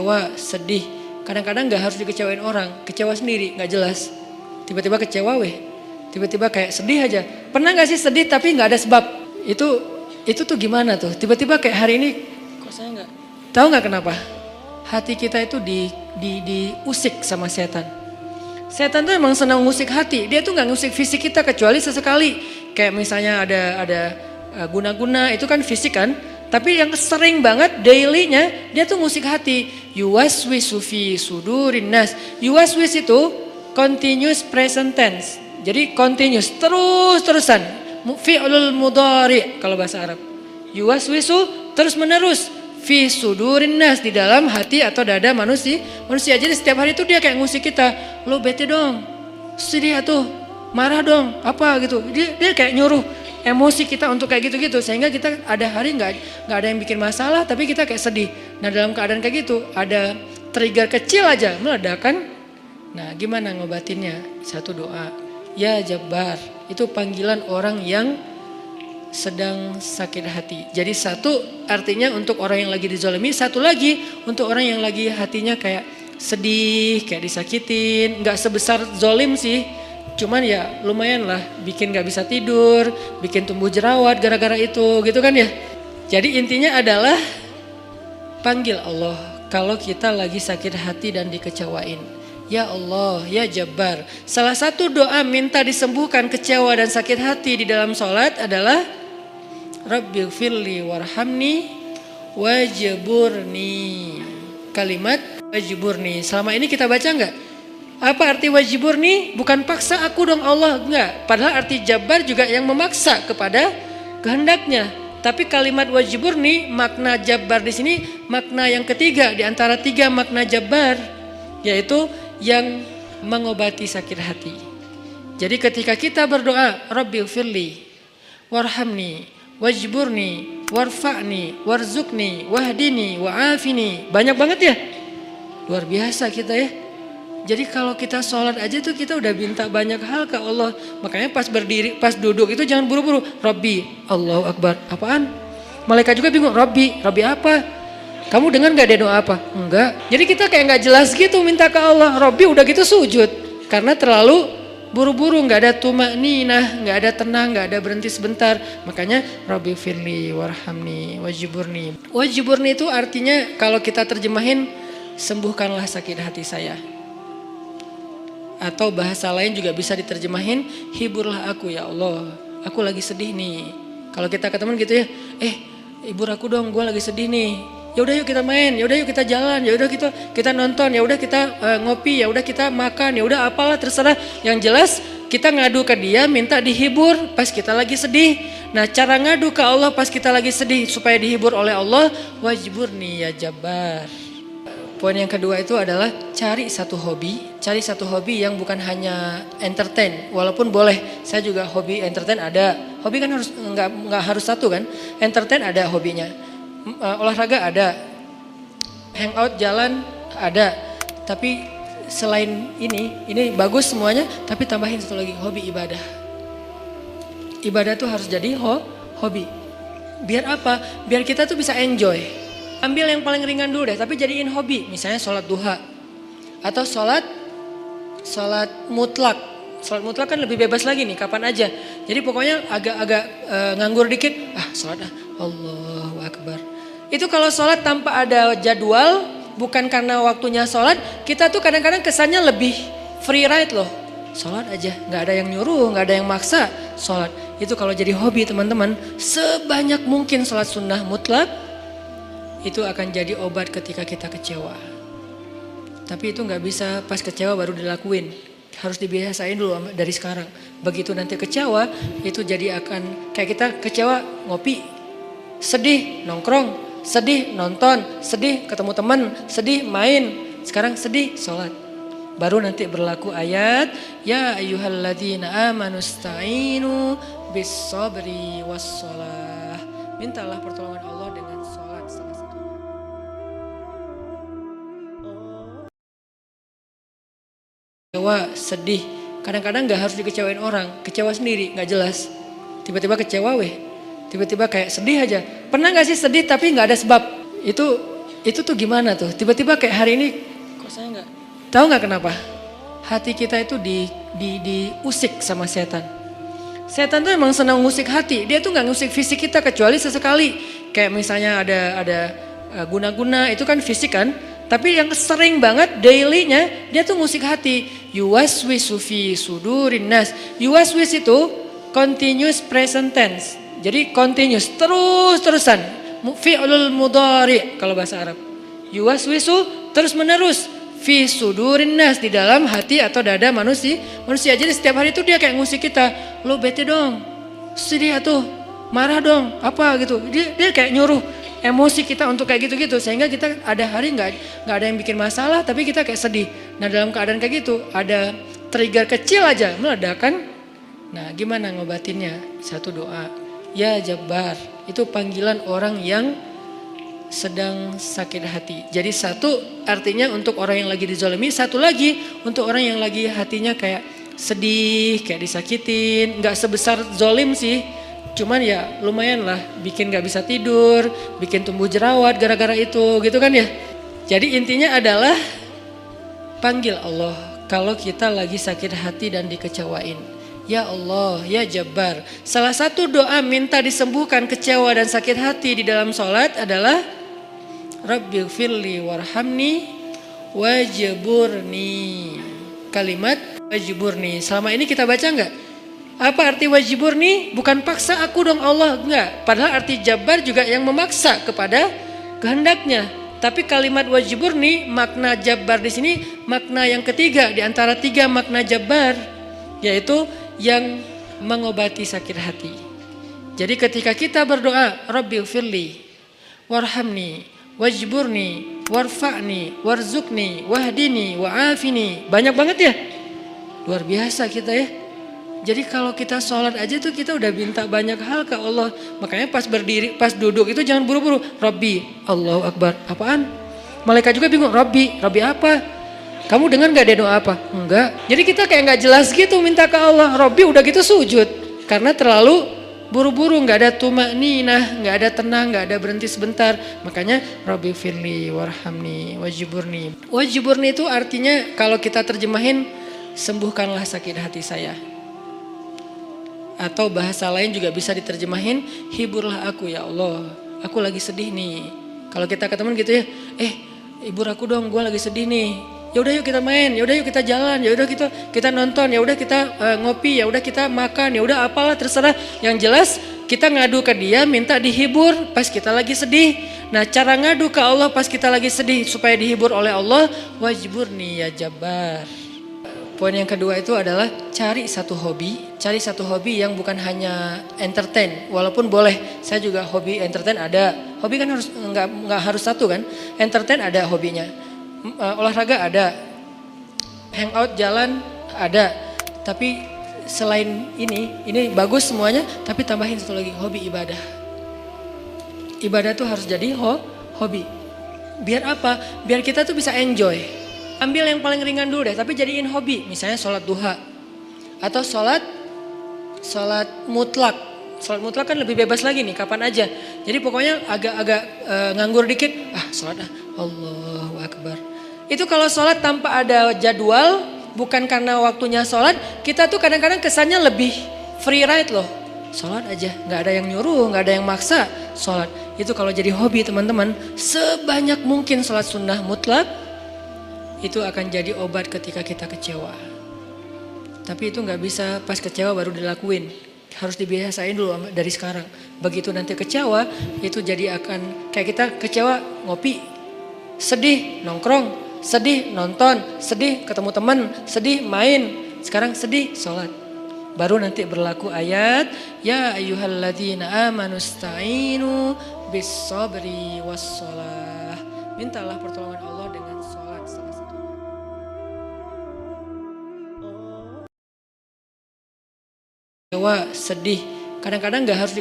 kecewa, sedih. Kadang-kadang gak harus dikecewain orang, kecewa sendiri, gak jelas. Tiba-tiba kecewa tiba-tiba kayak sedih aja. Pernah gak sih sedih tapi gak ada sebab? Itu tuh gimana tuh? Tiba-tiba kayak hari ini, kok saya gak? Tahu gak kenapa? Hati kita itu diusik sama setan. Setan tuh emang senang ngusik hati. Dia tuh gak ngusik fisik kita kecuali sesekali. Kayak misalnya ada guna-guna, itu kan fisik kan. Tapi yang sering banget dailynya dia tuh ngusik hati. Yuwaswisu fi sudurin nas. Yuwaswis itu continuous present tense. Jadi continuous, terus-terusan. Fi'lul mudhari kalau bahasa Arab. Yuwaswisu terus menerus. Fi sudurin nas, di dalam hati atau dada manusia. Jadi setiap hari itu dia kayak ngusik kita. Lo bete dong, sedih atuh, marah dong, apa gitu. Dia kayak nyuruh emosi kita untuk kayak gitu-gitu, sehingga kita ada hari nggak ada yang bikin masalah tapi kita kayak sedih. Nah dalam keadaan kayak gitu ada trigger kecil aja meledakan. Nah gimana ngobatinnya? Satu doa, ya Jabbar, itu panggilan orang yang sedang sakit hati. Jadi satu artinya untuk orang yang lagi dizalimi, satu lagi untuk orang yang lagi hatinya kayak sedih, kayak disakitin. Nggak sebesar zolim sih. Cuman ya lumayan lah, bikin gak bisa tidur, bikin tumbuh jerawat gara-gara itu gitu kan ya. Jadi intinya adalah panggil Allah kalau kita lagi sakit hati dan dikecewain. Ya Allah, ya Jabbar. Salah satu doa minta disembuhkan kecewa dan sakit hati di dalam sholat adalah Rabbighfirli warhamni wajburni. Kalimat wajburni. Selama ini kita baca enggak? Apa arti wajburni? Bukan paksa aku dong Allah, enggak. Padahal arti Jabbar juga yang memaksa kepada kehendaknya. Tapi kalimat wajburni, makna Jabbar di sini makna yang ketiga di antara tiga makna Jabbar, yaitu yang mengobati sakit hati. Jadi ketika kita berdoa, Rabbighfirli warhamni wajburni warfa'ni warzukni wahdini wa'afini. Banyak banget ya. Luar biasa kita ya. Jadi kalau kita sholat aja tuh kita udah minta banyak hal ke Allah. Makanya pas berdiri, pas duduk itu jangan buru-buru. Rabbi, Allahu Akbar. Apaan? Malaikat juga bingung. Rabbi apa? Kamu dengar gak dia doa apa? Enggak. Jadi kita kayak gak jelas gitu minta ke Allah. Rabbi udah gitu sujud. Karena terlalu buru-buru, gak ada tumakninah, gak ada tenang, gak ada berhenti sebentar. Makanya Rabbi firli warhamni wajburni. Wajburni itu artinya kalau kita terjemahin, sembuhkanlah sakit hati saya. Atau bahasa lain juga bisa diterjemahin, hiburlah aku ya Allah, aku lagi sedih nih. Kalau kita ke teman gitu ya, hibur aku dong, gue lagi sedih nih. Ya udah yuk kita main, ya udah yuk kita jalan, ya udah kita nonton, ya udah kita ngopi, ya udah kita makan, ya udah apalah terserah. Yang jelas kita ngadu ke dia, minta dihibur pas kita lagi sedih. Nah cara ngadu ke Allah pas kita lagi sedih supaya dihibur oleh Allah, wajburni ya Jabbar. Poin yang kedua itu adalah cari satu hobi yang bukan hanya entertain. Walaupun boleh, saya juga hobi entertain ada. Hobi kan harus nggak harus satu kan. Entertain ada hobinya, olahraga ada, hangout jalan ada. Tapi selain ini bagus semuanya. Tapi tambahin satu lagi, hobi ibadah. Ibadah tuh harus jadi hobi. Biar apa? Biar kita tuh bisa enjoy. Ambil yang paling ringan dulu deh, tapi jadiin hobi. Misalnya sholat duha. Atau sholat mutlak. Sholat mutlak kan lebih bebas lagi nih, kapan aja. Jadi pokoknya agak nganggur dikit. Sholat Allahu Akbar. Itu kalau sholat tanpa ada jadwal, bukan karena waktunya sholat, kita tuh kadang-kadang kesannya lebih free ride loh. Sholat aja, gak ada yang nyuruh, gak ada yang maksa. Sholat, itu kalau jadi hobi teman-teman, sebanyak mungkin sholat sunnah mutlak, itu akan jadi obat ketika kita kecewa. Tapi itu gak bisa pas kecewa baru dilakuin. Harus dibiasain dulu dari sekarang. Begitu nanti kecewa, itu jadi akan kayak kita kecewa ngopi. Sedih nongkrong, sedih nonton, sedih ketemu teman, sedih main. Sekarang sedih sholat. Baru nanti berlaku ayat, ya ayyuhalladzina amanu sta'inu bis sabri was shalah. Mintalah pertolongan Allah dengan sholat salah satu. Kecewa, sedih. Kadang-kadang gak harus dikecewain orang, kecewa sendiri, gak jelas. Tiba-tiba kecewa tiba-tiba kayak sedih aja. Pernah gak sih sedih tapi gak ada sebab? Itu tuh gimana tuh? Tiba-tiba kayak hari ini, kok saya nggak tahu nggak kenapa? Hati kita itu diusik sama setan. Setan tuh emang senang ngusik hati. Dia tuh nggak ngusik fisik kita kecuali sesekali. Kayak misalnya ada guna-guna itu kan fisik kan. Tapi yang sering banget dailynya dia tuh ngusik hati. Yuwaswisu fi sudurin nas. Yuwaswis itu continuous present tense. Jadi continuous terus-terusan. Fi'lul mudhari kalau bahasa Arab. Yuwaswisu terus menerus. Fi sudurin nas di dalam hati atau dada manusia. Jadi setiap hari itu dia kayak ngusik kita. Lo bete dong. Sedih atuh. Marah dong. Apa gitu. Dia kayak nyuruh emosi kita untuk kayak gitu-gitu. Sehingga kita ada hari nggak ada yang bikin masalah tapi kita kayak sedih. Nah dalam keadaan kayak gitu ada trigger kecil aja meledakan. Nah gimana ngobatinnya? Satu doa. Ya Jabbar. Itu panggilan orang yang sedang sakit hati. Jadi satu artinya untuk orang yang lagi dizalimi, satu lagi untuk orang yang lagi hatinya kayak sedih, kayak disakitin. Nggak sebesar zolim sih, cuman ya lumayan lah, bikin nggak bisa tidur, bikin tumbuh jerawat gara-gara itu, gitu kan ya. Jadi intinya adalah panggil Allah kalau kita lagi sakit hati dan dikecewain. Ya Allah, ya Jabbar. Salah satu doa minta disembuhkan kecewa dan sakit hati di dalam sholat adalah Rabbighfirli warhamni wajburni. Kalimat wajburni. Selama ini kita baca enggak? Apa arti wajburni? Bukan paksa aku dong Allah, enggak. Padahal arti Jabbar juga yang memaksa kepada kehendaknya. Tapi kalimat wajburni, makna Jabbar di sini makna yang ketiga di antara tiga makna Jabbar, yaitu yang mengobati sakit hati. Jadi ketika kita berdoa, Rabbighfirli warhamni wajburni warfa'ni warzukni wahdini wa'afini. Banyak banget ya. Luar biasa kita ya. Jadi kalau kita sholat aja tuh kita udah minta banyak hal ke Allah. Makanya pas berdiri, pas duduk itu jangan buru-buru. Rabbi, Allahu Akbar. Apaan? Malaikat juga bingung. Rabbi apa? Kamu dengar gak dia doa apa? Enggak. Jadi kita kayak gak jelas gitu minta ke Allah. Rabbi udah gitu sujud. Karena terlalu buru-buru, gak ada tumakninah, gak ada tenang, gak ada berhenti sebentar. Makanya Rabbi firli warhamni wajiburni. Wajiburni itu artinya kalau kita terjemahin, sembuhkanlah sakit hati saya. Atau bahasa lain juga bisa diterjemahin, hiburlah aku ya Allah. Aku lagi sedih nih. Kalau kita ke teman gitu ya, hibur aku dong, gue lagi sedih nih. Ya udah yuk kita main, ya udah yuk kita jalan, ya udah kita nonton, ya udah kita ngopi, ya udah kita makan, ya udah apalah terserah. Yang jelas kita ngadu ke dia minta dihibur pas kita lagi sedih. Nah cara ngadu ke Allah pas kita lagi sedih supaya dihibur oleh Allah, wajburni ya Jabbar. Poin yang kedua itu adalah cari satu hobi yang bukan hanya entertain. Walaupun boleh, saya juga hobi entertain ada. Hobi kan harus nggak harus satu kan? Entertain ada hobinya. Olahraga ada, hangout jalan ada, tapi selain ini bagus semuanya, tapi tambahin satu lagi, hobi ibadah. Ibadah tuh harus jadi hobi. Biar apa? Biar kita tuh bisa enjoy. Ambil yang paling ringan dulu deh, tapi jadiin hobi. Misalnya sholat duha atau sholat mutlak. Sholat mutlak kan lebih bebas lagi nih, kapan aja. Jadi pokoknya agak nganggur dikit, sholat Allahu Akbar. Itu kalau sholat tanpa ada jadwal, bukan karena waktunya sholat, kita tuh kadang-kadang kesannya lebih free ride loh. Sholat aja, gak ada yang nyuruh, gak ada yang maksa sholat. Itu kalau jadi hobi teman-teman, sebanyak mungkin sholat sunnah mutlak, itu akan jadi obat ketika kita kecewa. Tapi itu gak bisa pas kecewa baru dilakuin. Harus dibiasain dulu dari sekarang. Begitu nanti kecewa, itu jadi akan, kayak kita kecewa ngopi, sedih nongkrong, sedih nonton, sedih ketemu teman, sedih main. Sekarang sedih sholat. Baru nanti berlaku ayat, ya ayyuhalladzina amanu sta'inu bis sabri was sholah. Mintalah pertolongan Allah dengan sholat salah satu. Kecewa, sedih. Kadang-kadang gak harus